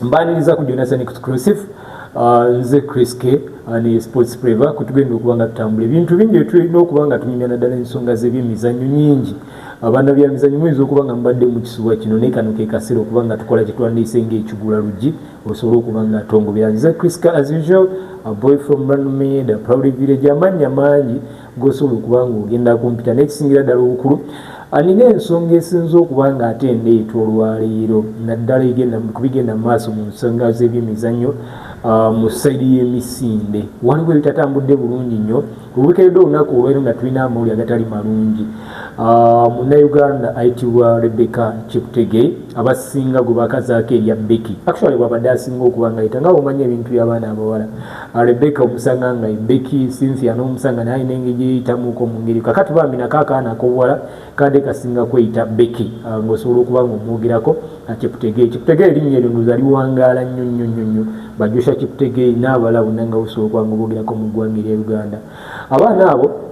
mbaniriza ku Jonathan exclusive nze Chris K ni sports preva kutugenda okubanga tutambula ebintu bingi tulina okubanga tunyumya naddala ensonga z'ebyemizannyo nyingi abaana byemizannyo muyinza okubanga mbadde mu kisuwa kino naye kano ke kaseera okubanga tukola kye twandiise ng'ekigula luggi osobola okubanga tongobera nze Chris K as usual a boy from Ranome the proud village amannya mangi gosobola okubanga ogenda kumpita n'ekisingira ddala obukulu alina ensonga esinza okubanga ate ndeeta olwaleero naddala kubigenda mu maaso mu nsonga z'ebyemizannyo mu sayidi y'emisinde waliwo ebitatambudde bulungi nnyo obukeredde olunaku olwero nga tulina amawuli agatali malungi munnayuganda ayitibwa CHEPTEGEI abasinga gwe bakazaako erya Becky actually bwabadde asinga okubanga yita nga omanyi ebintu by'abaana abawala Rebecca omusanga nga Becky Cynthia n'omusanga naye alina engeri gyeyitamuuko mu ngeri kakati bambi nako akaana ak'obuwala kadde kasinga kweyita Becky ng'osobola okubanga omwogerako CHEPTEGEI erinnya eryo ndooza liwangaala nnyo bajosha CHEPTEGEI n'abalala bonna nga busobola okubanga oboogerako mu ggwanga erya Uganda abaana abo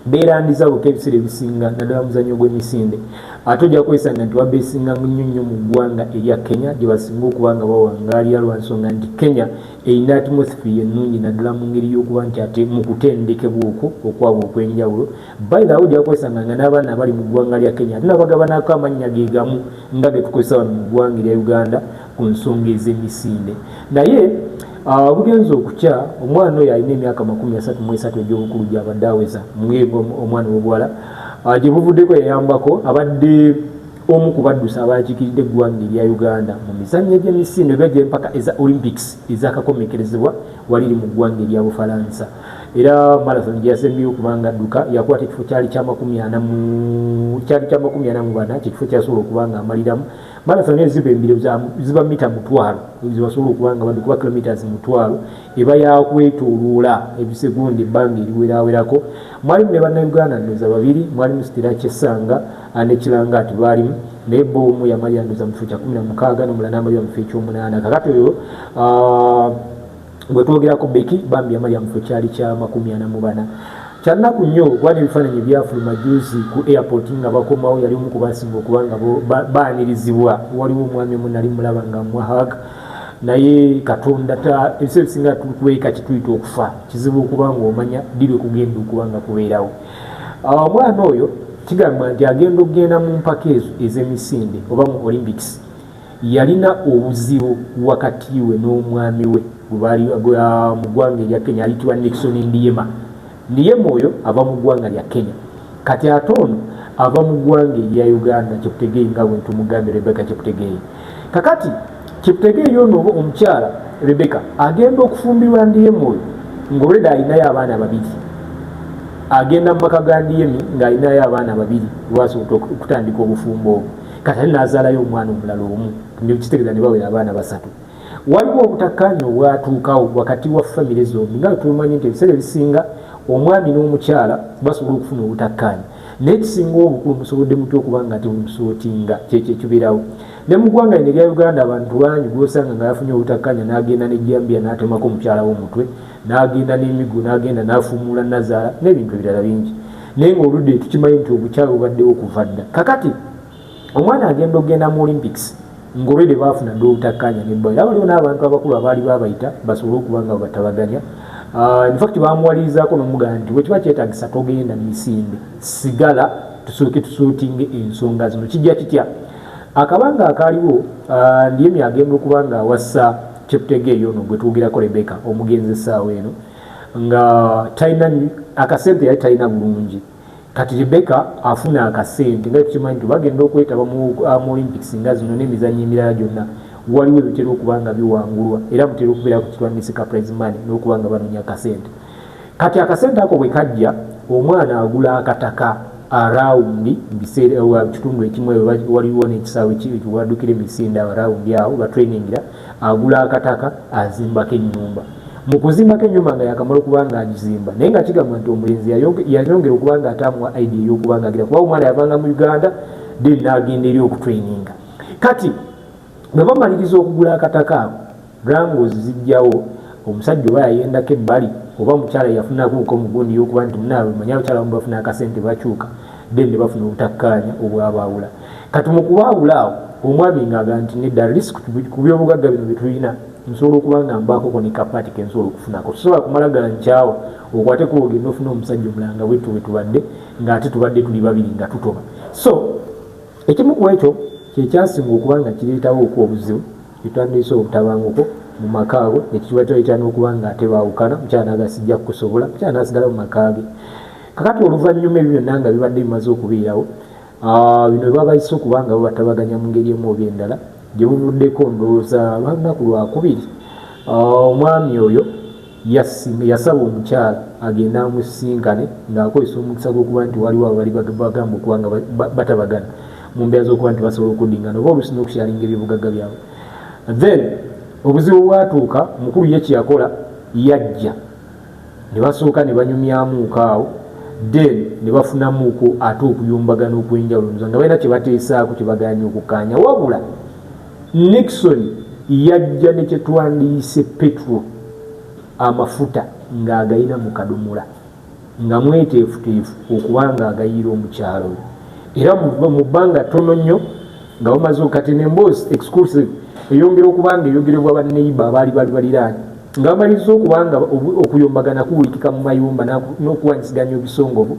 beerandiza bokka ebiseera ebisinga naddala muzannyo gw'emisinde ate ojja kwesanga nti wabeesinga nnyo mu ggwanga erya Kenya gye basinga okubanga bawangaalira lwa nsonga nti Kenya erina atmosphere ennungi naddala mu ngeri y'okuba nti ate mu kutendekebwa okwo okwabwe okw'enjawulo by the way ojja kwesanga nga n'abaana abali mu ggwanga lya Kenya ate nabagabanako amannya ge gamu nga ge tukozesa wano mu ggwanga erya Uganda ku nsonga ez'emisinde naye bugenza okukya omwana oyo alina emyaka 33 egy'obukulu gy'abadde aweza mwego omwana w'obuwala gye buvuddeko yayambako abadde omu ku baddusi abakiikiridde eggwanga erya Uganda mu mizannyo egy'emisinde ebyaje empaka eza Olympics ezakakomekerezebwa waliri mu ggwanga erya Bufalansa era marathon gye yasembyeyo okubanga adduka yakwata ekifo kyali kya 40 kyekifo kyasobola okubanga amaliramu marathon eziba embiro ziba mita 1000 zibasobola okubanga badduka kilometers 1000 eba yakwetooloola ebisegundi ebbanga eriwerawerako mwalimu ne bannayuganda ndooza babiri mwalimu Stella Kyesanga ne Kiranga ati baalimu naye boomu yamalira ndooza mu kifo kya 16 n'omulala n'amalira mu kifo eky'omunaana kakati oyo bwe twogerako Becky bambi yamalira mu kifo kyali kya 44 kyannaku nnyo wali ebifaananyi byafuluma juzi ku airport nga bakomawo yali omu ku basinga okubanga baanirizibwa waliwo omwami omu nali mulaba nga mwahag naye Katonda ebiseera bisinga tukubeeka kituyita okufa kizibu okubanga omanya diri kugenda okubanga kubeerawo omwana oyo kigamba nti agenda okugenda mu mpaka ezo ez'emisinde oba mu Olympics yalina obuzibu wakati we n'omwami we mu ggwanga erya Kenya ayitibwa Nixon Ndiyema oyo ava mu ggwanga lya Kenya kati ate ono ava mu ggwanga erya Uganda CHEPTEGEI nga bwe tumugambye Rebecca CHEPTEGEI kakati CHEPTEGEI ono omukyala Rebecca agenda okufumbirwa Ndiyema oyo ng'olwedde alinayo abaana babiri agenda mu maka ga Ndiyemi ng'alinayo abaana babiri lwasobola okutandika obufumbo obwo kati ali n'azaalayo omwana omulala omu nekitegeeza ne bawera abaana 3 waliwo obutakkaanya obwatuukawo wakati wa famire zombi nga tumanyi nti ebiseera ebisinga omwami n'omukyala basobola okufuna obutakkaanya naye ekisinga obukulu musobodde mutya okubanga ate bumusootinga kyekyo ekibeerawo ne mu ggwanga lino erya Uganda abantu bangi gwosanga nga yafunye obutakkaanya n'agenda n'ejjambiya n'atemako omukyala w'omutwe n'agenda n'emigo n'agenda n'afumula nazaala n'ebintu ebirala bingi naye ng'oludde tukimanyi nti obukyala bubaddewo okuva dda kakati omwana agenda okugenda mu Olympics ng'olwedde baafuna dde obutakkaanya nebbayo era waliwo n'abantu abakulu abaali babayita basobole okubanga batabaganya in fact bamuwalirizaako n'omugamba nti bwe kiba kyetaagisa togenda misinde sigala tusooke tusootinge ensonga zino kijja kitya akabanga akaaliwo Ndiyemi agenda okubanga awassa CHEPTEGEI ono gwe twogerako Rebecca omugenzi essaawa eno nga talina akasente yali talina bulungi kati Rebecca afuna akasente nga tukimanyi nti bagenda okwetaba mu Olympics nga zino n'emizannyo emirala gyonna waliwo ebitera okubanga biwangulwa era mutera okubeera ku kitwanise ka prize money n'okubanga banoonya akasente kati akasente ako bwe kajja omwana agula akataka arawundi biseera kitundu ekimu waliwo n'ekisaawe kiwaddukira emisinde arawundi awo batrainingira agula akataka azimbako ennyumba mu kuzimbako ennyumba nga yakamala okubanga agizimba naye nga kigamba nti omulenzi yayongera okubanga atamuwa idea ey'okubanga agira kuba omwana yavanga mu Uganda then n'agenda eri okutraininga kati bwe bamaliriza okugula akataka ako rangozi zijjawo omusajja oba yayendako ebbali oba omukyala yafunako omugundi y'okuba nti munaawe manya abakyala bafuna akasente bakyuka then ne bafuna obutakkaanya obwabaawula kati mu kubaawula awo omwami ng'agamba nti nedda risk ku byobugagga bino bye tulina nsobola okuba nga mbaako ne kapati ke nsobola okufunako tosobola kumala gala nkyawa okwateko ogenda ofuna omusajja omulanga bwetu bwe tubadde ng'ate tubadde tuli babiri nga tutoba. So ekimu ku ekyo kyekyasinga okuba nga kireetawo okwo obuzibu kitwandiise obutabanguko mu maka go ekikibatera n'okuba nga ate baawukana mukyala n'agasijja kukusobola mukyala n'asigala mu maka ge. Kakati oluvannyuma ebyo byonna nga bibadde bimaze okubeerawo bino babayise okuba nga babatabaganya mu ngeri emu oba endala gye buvuddeko ndowooza lwanaku lwakubiri omwami oyo yasaba omukyala agenda amusinkane ng'akozesa omukisa gw'okuba nti waliwo abali bagamba okuba nga batabagana mu mbeera z'okuba nti basobola okuddingana oba olusi n'okukyalinga ebyobugagga byabwe. Then obuzibu bwatuuka mukulu ye kyeyakola yajja ne basooka ne banyumyamuuko awo then ne bafunamuuko ate okuyombagana okw'enjawulo nga balina kye bateesaako kye baganye okukkaanya. Wabula Nixon yajja ne kye twandiise petro amafuta ng'agayina mu kadomola nga mweteefuteefu okuba nga agayira omukyalo era mu bbanga ttono nnyo nga bamaze okati n'emboozi exclusive eyongera okuba nga eyogerebwa banneiba abaali baliraanye nga bamaliza okuba nga okuyombagana kuwulikika mu mayumba n'okuwanyisiganya ebisongovu.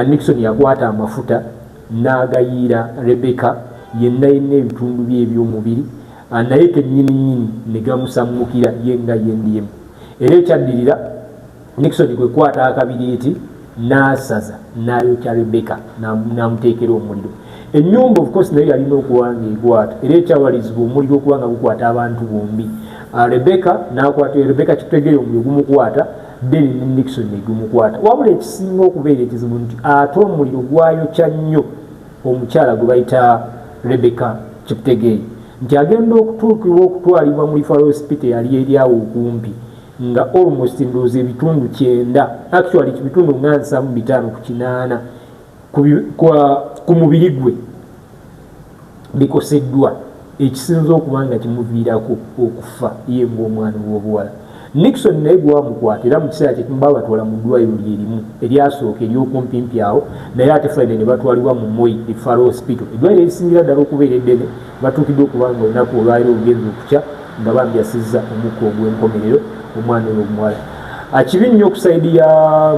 Nixon yakwata amafuta n'agayiira Rebecca yenna ebitundu bye eby'omubiri naye kennyini ne gamusammukira ye nga yendiyemu. Era ekyaddirira Nixon kwe kwata akabireeti n'asaza n'ayokya Rebecca n'amuteekera omuliro. Ennyumba of course nayo yalina okuba nga egwata era ekyawalizibwa omuliro okuba nga gukwata abantu bombi. Rebecca CHEPTEGEI omuliro gumukwata then Nixon ne gumukwata. Wabula ekisinga okubeera ekizibu nti ate omuliro gwayokya nnyo omukyala gwe bayita Rebecca CHEPTEGEI nti agenda okutuukibwa okutwalibwa mu Referral Hospital yali eri awo okumpi nga almost ndowooza ebitundu 9 actually kibitundu 95 ku 8 ku mubiri gwe bikoseddwa ekisinza okuba nga kimuviirako okufa ye ng'omwana w'obuwala. Nixon naye gwamukwata era mu kiseera kye kimu babatwala mu ddwaliro lyerimu eryasooka ery'okumpimpi awo naye ate Friday ne batwalibwa mu Moi Referral Hospital eddwaliro erisingira ddala okubeera eddene batuukiddwa okuba nga olunaku olwaliro olugenzi okukya nga bambyasizza omukka ogw'enkomerero omwana oyo omuwala. Kibi nnyo okusaidi ya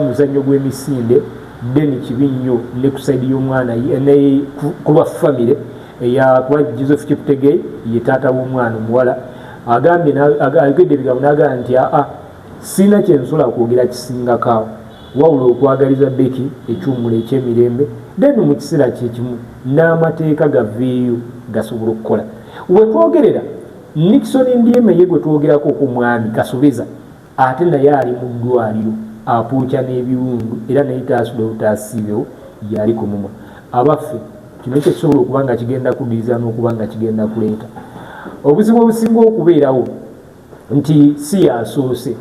muzannyo gw'emisinde then kibi nnyo ne kusaidi y'omwana ne kuba famire kuba Joseph CHEPTEGEI ye taata w'omwana omuwala agambye ayogedde ebigambo n'agamba nti sina kye nsobola kwogera kisingako wabula okwagaliza Becky ekyumula eky'emirembe then mu kiseera kyekimu n'amateeka gaveeyo gasobola okukola. Wetwogerera Nixon Ndieme ye gwe twogerako ku mwami Kasubeza ate naye ali mu ddwaliro apuukya n'ebiwundu era naye taasula obutaasiibewo yali ku mumwa. Abaffe kino kyekisobola okuba nga kigenda kuddiriza n'okuba nga kigenda kuleeta obuzibu obusinga okubeerawo nti si yasoose.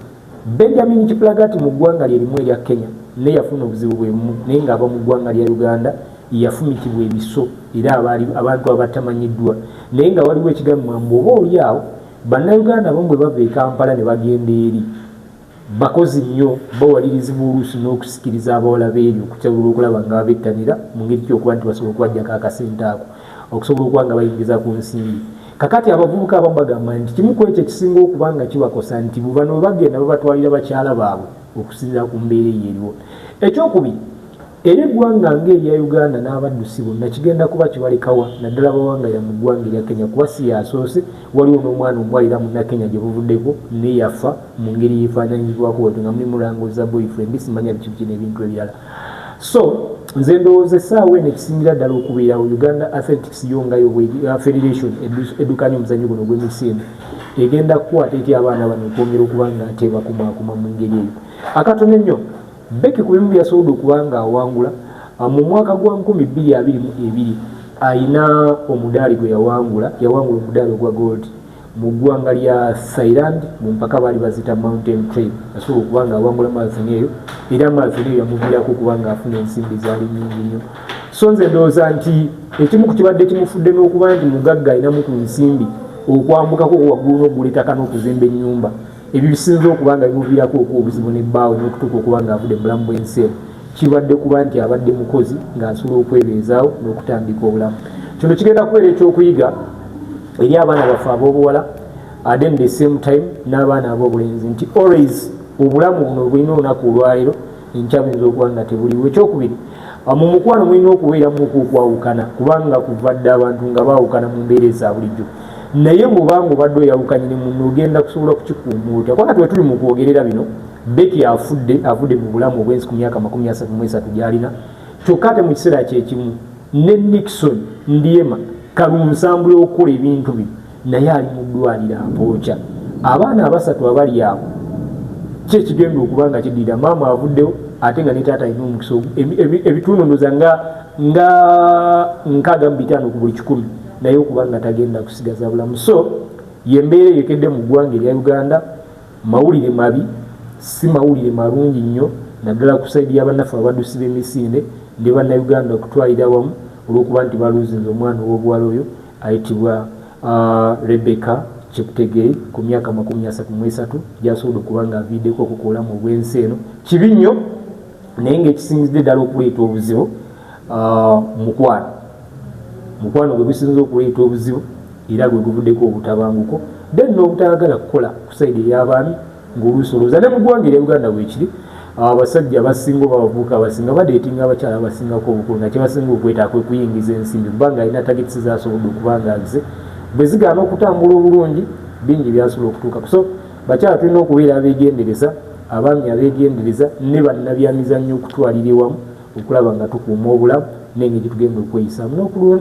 Benjamin Kiplagat mu ggwanga lyerimu erya Kenya naye yafuna obuzibu bwebumu naye ng'ava mu ggwanga lya Uganda yafumitibwa ebiso era abantu abatamanyiddwa naye nga waliwo ekigambo mbu oba oli awo bannayuganda bamwe bava e Kampala ne bagenda eri bakozi nnyo bawalirizibwa oluusi n'okusikiriza abawala beeri okusobola okulaba nga babettanira mu ngeri kyokuba nti basobola okubajjako akasente ako okusobola okuba nga bayingiza ku nsimbi. Kakati abavubuka abamu bagamba nti kimu ku ekyo ekisinga okuba nga kibakosa nti bano bwe bagenda babatwalira bakyala baabwe okusinziira ku mbeera eyo eriwo. Ekyokubiri era eggwanga ng'erya Uganda n'abaddusi bonna kigenda kuba kibalekawa naddala bawangalira mu ggwanga erya Kenya kuba si yasoose waliwo n'omwana omuwala era munnakenya gye buvuddeko naye yafa mu ngeri yeefaananyizibwako watu nga muli mulanguza boyfriend simanya biki n'ebintu ebirala. So nze ndowooza essaawa eno ekisingira ddala okubeerawo Uganda Athletics yongayo Federation eddukanya omuzannyo guno gw'emisinde egenda kukwata etya abaana bano okwongera okuba nga ate bakumaakuma mu ngeri eyo. Akatono ennyo Becky ku bimu byasobodde okuba nga awangula mu mwaka gwa 2022 ayina omudaali gwe yawangula omudaali ogwa gold mu ggwanga lya Thailand mu mpaka baali bazita mountain trail asobola okuba nga awangula marathon eyo era marathon eyo yamuviirako okuba nga afuna ensimbi zaali nyingi nnyo. So nze ndowooza nti ekimu ku kibadde kimufudde n'okuba nti mugagga ayinamu ku nsimbi okwambukako waggulu n'oguleetaka n'okuzimba ennyumba ebyo bisinza okuba nga bimuviirako obuzibu n'ebbaawe n'okutuuka okuba nga avudde mulamu bw'ensi eno kibadde kuba nti abadde mukozi ng'asobola okwebeezaawo n'okutandika obulamu. kino kigenda kubeera ekyokuyiga eri abaana baffe ab'obuwala ate the same time n'abaana ab'obulenzi nti always obulamu buno bulina olunaku olwaleero enkya buyinza okuba nga tebuliwo. Ekyokubiri, mu mukwano mulina okubeeramu okwawukana kubanga kuva dde abantu nga baawukana mu mbeera eza bulijjo, naye bw'obanga obadde oyawukanye ne munno ogenda kusobola kukikuuma otya? Kwanga tuba tuli mu kwogerera bino, Becky avudde mu bulamu obwensi ku myaka 33 gy'alina, kyokka ate mu kiseera kyekimu ne Nixon Ndiema kalunsambula okukola ebintu bino naye ali mu ddwaliro apookya. Abaana abasatu abali awo ki ekigenda okuba nga kiddira? Maama avuddewo ate nga ne taata alina omukisa ebitundu ndoza nga 65 ku buli 100, naye okuba nga tagenda kusigaza bulamu. So yembeera eyekedde mu ggwanga erya Uganda, mawulire mabi, si mawulire malungi nnyo, naddala ku saidi y'abannaffe abaddusi b'emisinde ne bannayuganda okutwalira wamu olw'okuba nti baluzinze omwana ow'obuwala oyo ayitibwa Rebecca CHEPTEGEI ku myaka 33 gy'asobodde okuba nga aviiddeko okukolamu obwensi eno. Kibi nnyo, naye ng'ekisinzidde ddala okuleeta obuzibu mukwano gwe gusinza okuleeta obuzibu era gwe guvuddeko obutabanguko then n'obutayagala kukola ku saidi ey'abaami ng'oluusi olowooza ne mu ggwanga erya Uganda bwekiri. Abasajja abasinga oba abavubuka abasinga badeetinga abakyala abasingako obukulu nga kyebasinga okwetaaga kwe kuyingiza ensimbi kubanga alina tageti z'asobodde okuba nga agize. Bwe zigaana okutambula obulungi bingi byasobola okutuuka. So bakyala tulina okubeera abeegendereza, abaami abeegendereza ne bannabyamizannyo okutwalira ewamu okulaba nga tukuuma obulamu n'engeri tugenda okweyisaamu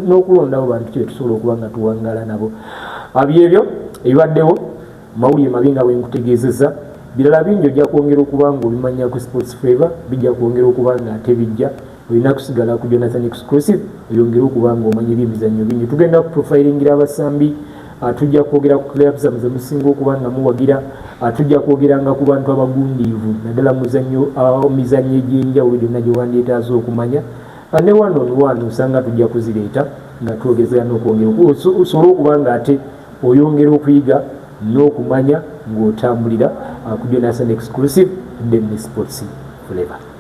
n'okulondawo bantu kye tusobola okuba nga tuwangaala nabo. Byebyo ebibaddewo mawulire mabi nga bwe nkutegeezezza. Birala bingi ojja kwongera okuba nga obimanya ku Sports Flavor, bijja kwongera okuba nga ate bijja. Olina kusigala ku Jonathan Exclusive oyongere okuba nga omanya ebyemizannyo bingi. Tugenda kuprofilingira abasambi, tujja kwogera ku clubs amusinga okuba nga muwagira, tujja kwogeranga ku bantu abagundiivu naddala mizannyo egy'enjawulo gyonna gye wandyetaaze okumanya. Ne one osanga tujja kuzireeta nga twogezera n'okwongera osobole okuba nga ate oyongera okuyiga n'okumanya ng'otambulira ku Jonathan Exclusive ne Sports Flavor.